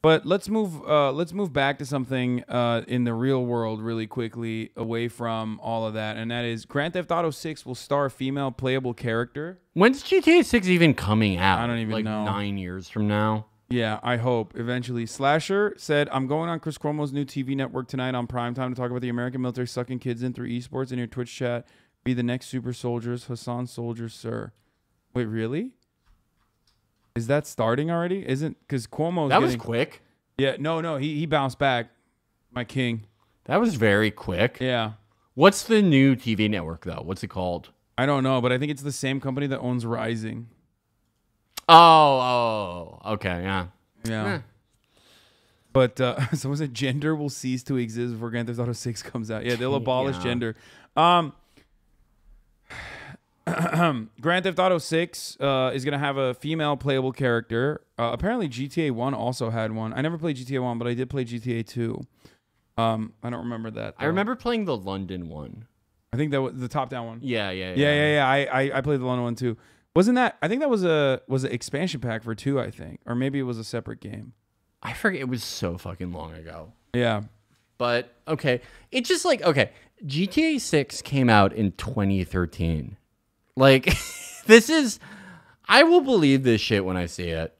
But let's move back to something in the real world really quickly, away from all of that, and that is Grand Theft Auto 6 will star a female playable character. When's GTA 6 even coming out? I don't even know. 9 years from now. Yeah, I hope eventually. Slasher said, "I'm going on Chris Cuomo's new TV network tonight on primetime to talk about the American military sucking kids in through esports. In your Twitch chat, be the next super soldiers, Hasan soldiers, sir." Wait, really? Is that starting already? Isn't because Cuomo's was quick. Yeah, no, he bounced back, my king. That was very quick. Yeah. What's the new TV network though? What's it called? I don't know, but I think it's the same company that owns Rising. Oh, okay, yeah. Yeah. But someone said gender will cease to exist before Grand Theft Auto 6 comes out. Yeah, they'll abolish gender. Grand Theft Auto 6 is going to have a female playable character. Apparently GTA 1 also had one. I never played GTA 1, but I did play GTA 2. I don't remember that, though. I remember playing the London one. I think that was the top-down one. Yeah. I played the London one, too. Wasn't that... I think that was an expansion pack for 2, I think. Or maybe it was a separate game. I forget. It was so fucking long ago. Yeah. But, okay. It's just like, okay, GTA 6 came out in 2013. Like, this is... I will believe this shit when I see it.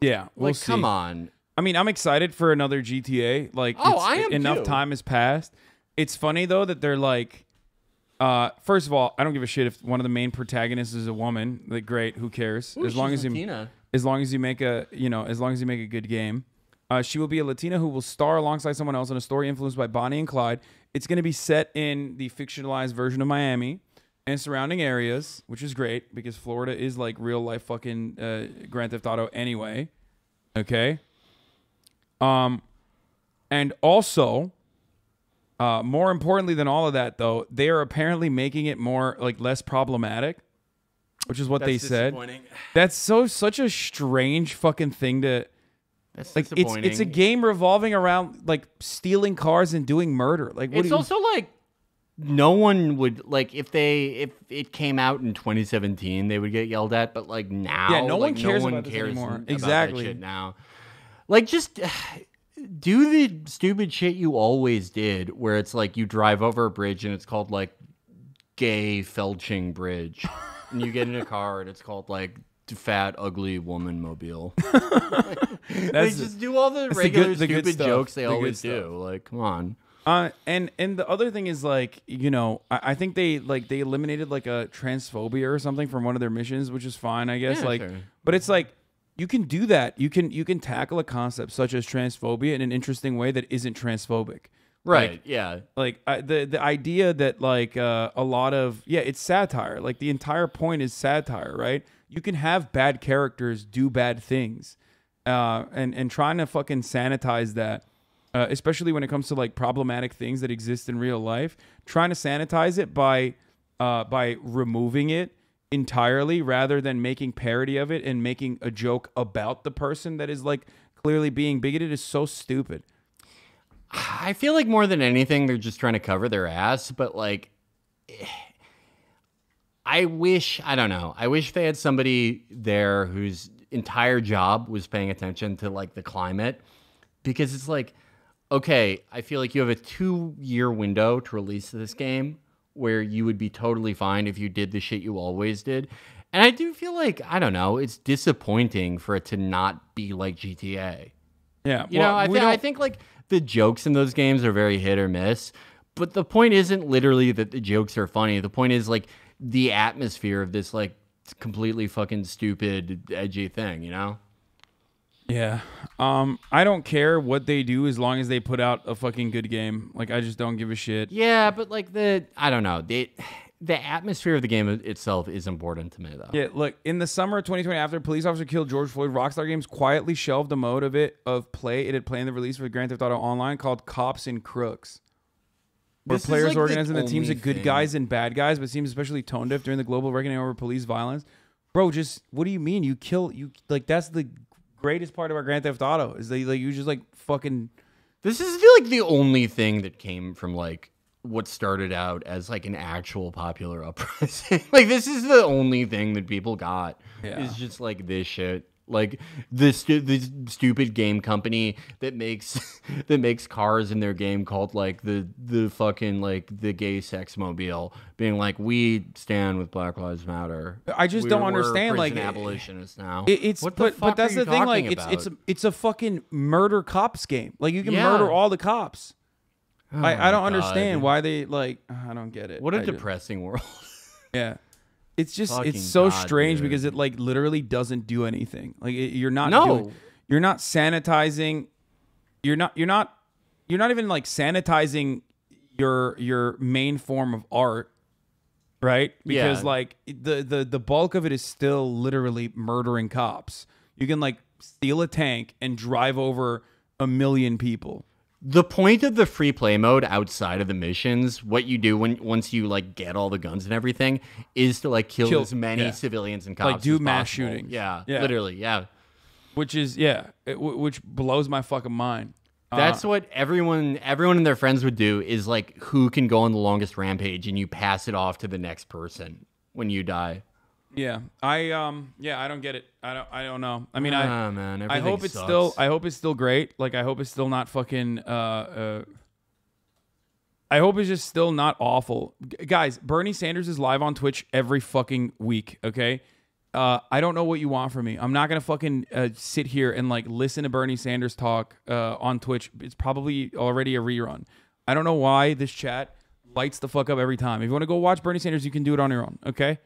Yeah, we'll see. Come on. I mean, I'm excited for another GTA. Like, I am enough too. time has passed. It's funny, though, that they're like... first of all, I don't give a shit if one of the main protagonists is a woman. Like, great, who cares? Ooh, as long as Latina. as long as you make a good game. She will be a Latina who will star alongside someone else in a story influenced by Bonnie and Clyde. It's going to be set in the fictionalized version of Miami and surrounding areas, which is great because Florida is like real life fucking Grand Theft Auto anyway. Okay. And also, more importantly than all of that, though, they are apparently making it more like less problematic, which is what they said. That's such a strange fucking thing to. That's like. disappointing. It's a game revolving around like stealing cars and doing murder. Like, what it's also like no one would like if it came out in 2017, they would get yelled at. But like now, yeah, no one cares about this cares anymore. about Exactly. that shit now. Like, just do the stupid shit you always did, where it's like you drive over a bridge and it's called like Gay Felching Bridge, and you get in a car and it's called like Fat Ugly Woman Mobile. They just do all the regular stupid jokes they always do. Like, come on. And the other thing is like, you know, I think they eliminated like a transphobia or something from one of their missions, which is fine, I guess. Yeah, like, sure. But it's like you can do that. You can tackle a concept such as transphobia in an interesting way that isn't transphobic. Right. Like, yeah. Like the idea that like a lot of it's satire. Like the entire point is satire, right? You can have bad characters do bad things, and trying to fucking sanitize that. Especially when it comes to like problematic things that exist in real life, trying to sanitize it by removing it entirely rather than making parody of it and making a joke about the person that is like clearly being bigoted is so stupid. I feel like more than anything, they're just trying to cover their ass. But like, I wish they had somebody there whose entire job was paying attention to like the climate, because it's like, okay, I feel like you have a 2-year window to release this game where you would be totally fine if you did the shit you always did. And I do feel like, I don't know, it's disappointing for it to not be like GTA. Yeah. You know, I think like the jokes in those games are very hit or miss, but the point isn't literally that the jokes are funny. The point is like the atmosphere of this like completely fucking stupid, edgy thing, you know? Yeah. I don't care what they do as long as they put out a fucking good game. Like, I just don't give a shit. Yeah, but like I don't know. The atmosphere of the game itself is important to me, though. Yeah, look, in the summer of 2020, after a police officer killed George Floyd, Rockstar Games quietly shelved a mode of play it had planned the release for Grand Theft Auto Online called Cops and Crooks, where players organize in the teams of good guys and bad guys, but seems especially tone deaf during the global reckoning over police violence. Bro, just what do you mean? You like that's the greatest part about Grand Theft Auto is that like you just like fucking. This is feel like the only thing that came from like what started out as like an actual popular uprising. Like this is the only thing that people got is just like this shit. Like the stupid game company that makes cars in their game called like the fucking like the gay sex mobile, being like, we stand with Black Lives Matter. I just don't understand. We're like prison abolitionists now. It's what the fuck but that's are you the thing. Like talking it's a fucking murder cops game. Like you can Yeah. murder all the cops. Oh I don't my understand God. why they like. I don't get it. What a I just- depressing world. Yeah. It's just Fucking it's so God, strange dude. because it like literally doesn't do anything. Like you're not No. you're not sanitizing. You're not even like sanitizing your main form of art, right? Because Yeah. like the bulk of it is still literally murdering cops. You can like steal a tank and drive over 1 million people. The point of the free play mode outside of the missions, what you do once you like get all the guns and everything, is to like kill as many yeah. civilians and cops Like do as mass possible. shootings. Yeah, Yeah. literally, yeah. Which is which blows my fucking mind. That's what everyone and their friends would do, is like who can go on the longest rampage, and you pass it off to the next person when you die. Yeah, I don't get it. I don't know. I mean, Man, I hope it's still great. Like I hope it's still not fucking. I hope it's just still not awful, guys. Bernie Sanders is live on Twitch every fucking week. Okay, I don't know what you want from me. I'm not gonna fucking sit here and like listen to Bernie Sanders talk on Twitch. It's probably already a rerun. I don't know why this chat lights the fuck up every time. If you want to go watch Bernie Sanders, you can do it on your own. Okay.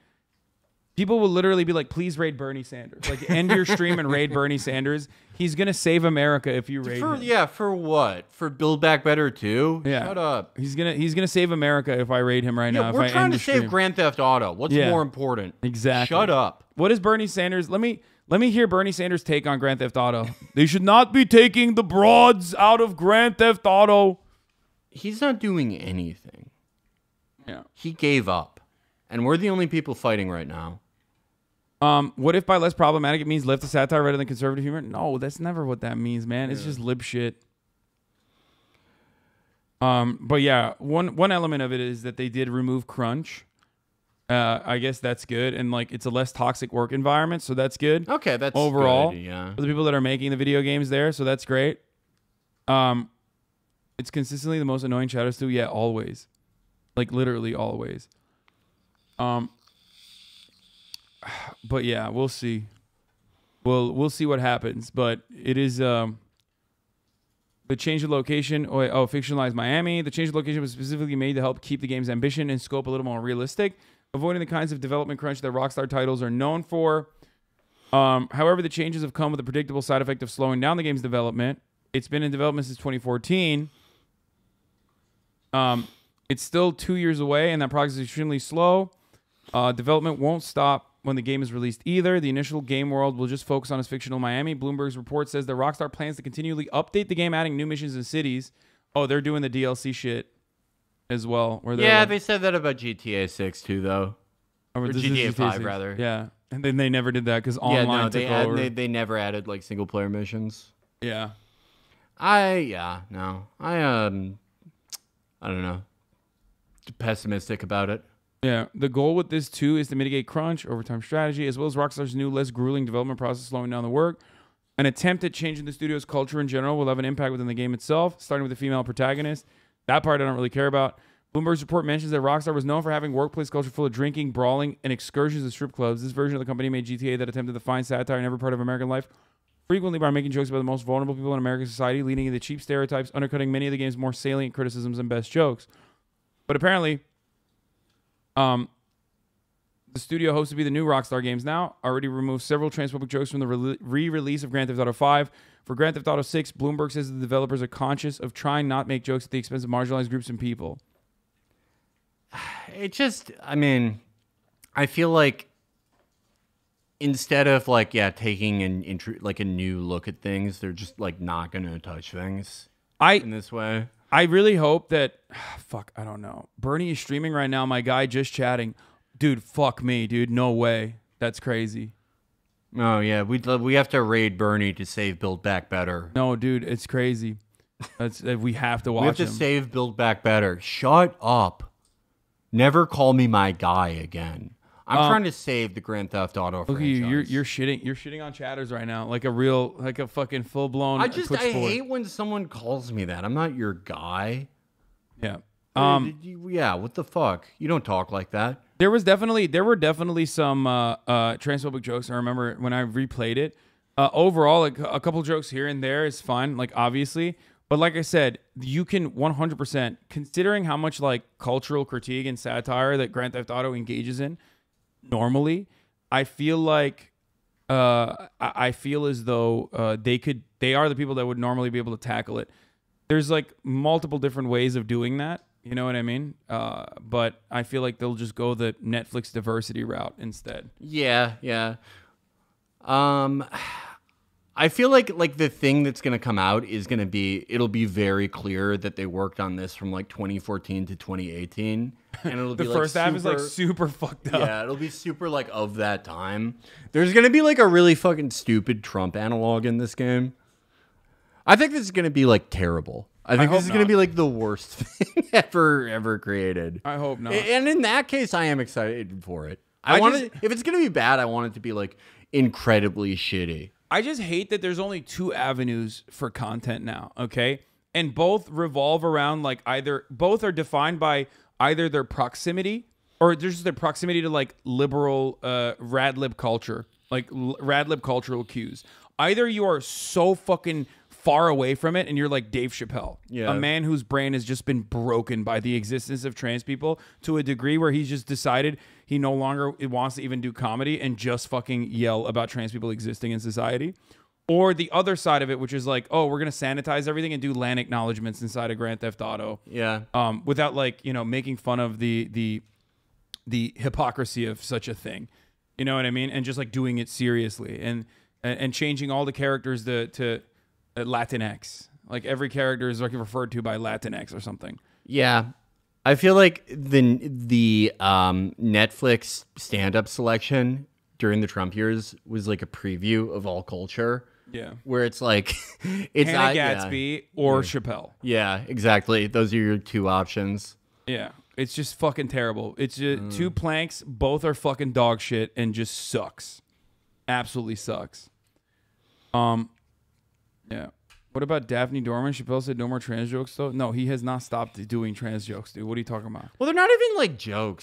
People will literally be like, please raid Bernie Sanders. Like, end your stream and raid Bernie Sanders. He's going to save America if you raid him. Yeah, for what? For Build Back Better 2? Yeah. Shut up. He's gonna save America if I raid him right now. We're if I trying end to the save stream. Grand Theft Auto. What's more important? Exactly. Shut up. What is Bernie Sanders? Let me hear Bernie Sanders' take on Grand Theft Auto. They should not be taking the broads out of Grand Theft Auto. He's not doing anything. Yeah. He gave up. And we're the only people fighting right now. What if by less problematic it means left of satire rather than conservative humor? No, that's never what that means, man. It's just lib shit. But yeah, one element of it is that they did remove crunch. I guess that's good, and like it's a less toxic work environment, so that's good. Okay, that's overall good, yeah. for the people that are making the video games there, so that's great. It's consistently the most annoying shadows too. Yeah, always, like literally always. But yeah, we'll see. We'll see what happens. But it is the change of location. Fictionalized Miami. The change of location was specifically made to help keep the game's ambition and scope a little more realistic, avoiding the kinds of development crunch that Rockstar titles are known for. However, the changes have come with a predictable side effect of slowing down the game's development. It's been in development since 2014. It's still 2 years away, and that progress is extremely slow. Development won't stop when the game is released either. The initial game world will just focus on its fictional Miami. Bloomberg's report says that Rockstar plans to continually update the game, adding new missions and cities. Oh, they're doing the DLC shit as well. Where They said that about GTA 6 too, though. Or Or GTA 5, rather. Yeah. And then they never did that because online took over. They never added like single player missions. Yeah. I don't know. Pessimistic about it. Yeah, the goal with this too is to mitigate crunch, overtime strategy, as well as Rockstar's new, less grueling development process, slowing down the work. An attempt at changing the studio's culture in general will have an impact within the game itself, starting with the female protagonist. That part I don't really care about. Bloomberg's report mentions that Rockstar was known for having workplace culture full of drinking, brawling, and excursions to strip clubs. This version of the company made GTA that attempted to find satire in every part of American life, frequently by making jokes about the most vulnerable people in American society, leading into cheap stereotypes, undercutting many of the game's more salient criticisms and best jokes. But apparently, the studio hopes to be the new Rockstar Games now. Already removed several transphobic jokes from the re-release of Grand Theft Auto 5. For Grand Theft Auto 6, Bloomberg says the developers are conscious of trying not to make jokes at the expense of marginalized groups and people. It just, I feel like instead of taking a new look at things, they're just like not gonna touch things in this way. I really hope that, I don't know. Bernie is streaming right now. My guy just chatting. Dude, fuck me, dude. No way. That's crazy. Oh, yeah. We have to raid Bernie to save Build Back Better. No, dude, it's crazy. We have to watch We have to him. save Build Back Better. Shut up. Never call me my guy again. I'm trying to save the Grand Theft Auto Look franchise. at you, you're shitting on chatters right now, like a fucking full blown. I hate when someone calls me that. I'm not your guy. Yeah. Yeah. What the fuck? You don't talk like that. There were definitely some transphobic jokes. I remember when I replayed it. Overall, like a couple jokes here and there is fine, like obviously. But like I said, you can 100%, considering how much like cultural critique and satire that Grand Theft Auto engages in normally, I feel like I feel as though they are the people that would normally be able to tackle it. There's like multiple different ways of doing that. You know what I mean? But I feel like they'll just go the Netflix diversity route instead. Yeah, yeah. I feel like the thing that's gonna come out is gonna be, it'll be very clear that they worked on this from like 2014 to 2018, and it'll be The like first half is like super fucked up. Yeah, it'll be super like of that time. There's gonna be like a really fucking stupid Trump analog in this game. I think this is gonna be like terrible. I think this is gonna be like the worst thing ever created. I hope not. And in that case, I am excited for it. If it's gonna be bad, I want it to be like incredibly shitty. I just hate that there's only two avenues for content now, okay? And both revolve around like both are defined by either their proximity or there's just their proximity to like liberal rad lib culture, like rad lib cultural cues. Either you are so fucking far away from it and you're like Dave Chappelle, a man whose brain has just been broken by the existence of trans people to a degree where he's just decided he no longer wants to even do comedy and just fucking yell about trans people existing in society. Or the other side of it, which is like, oh, we're going to sanitize everything and do land acknowledgements inside of Grand Theft Auto. Yeah. Without like, making fun of the hypocrisy of such a thing. You know what I mean? And just like doing it seriously and changing all the characters to Latinx. Like every character is like referred to by Latinx or something. Yeah. I feel like the Netflix stand-up selection during the Trump years was like a preview of all culture. Yeah. Where it's like it's Hannah Gatsby or Chappelle. Yeah, exactly. Those are your two options. Yeah. It's just fucking terrible. It's just two planks, both are fucking dog shit and just sucks. Absolutely sucks. Yeah. What about Daphne Dorman? Chappelle said no more trans jokes, though. No, he has not stopped doing trans jokes, dude. What are you talking about? Well, they're not even like jokes.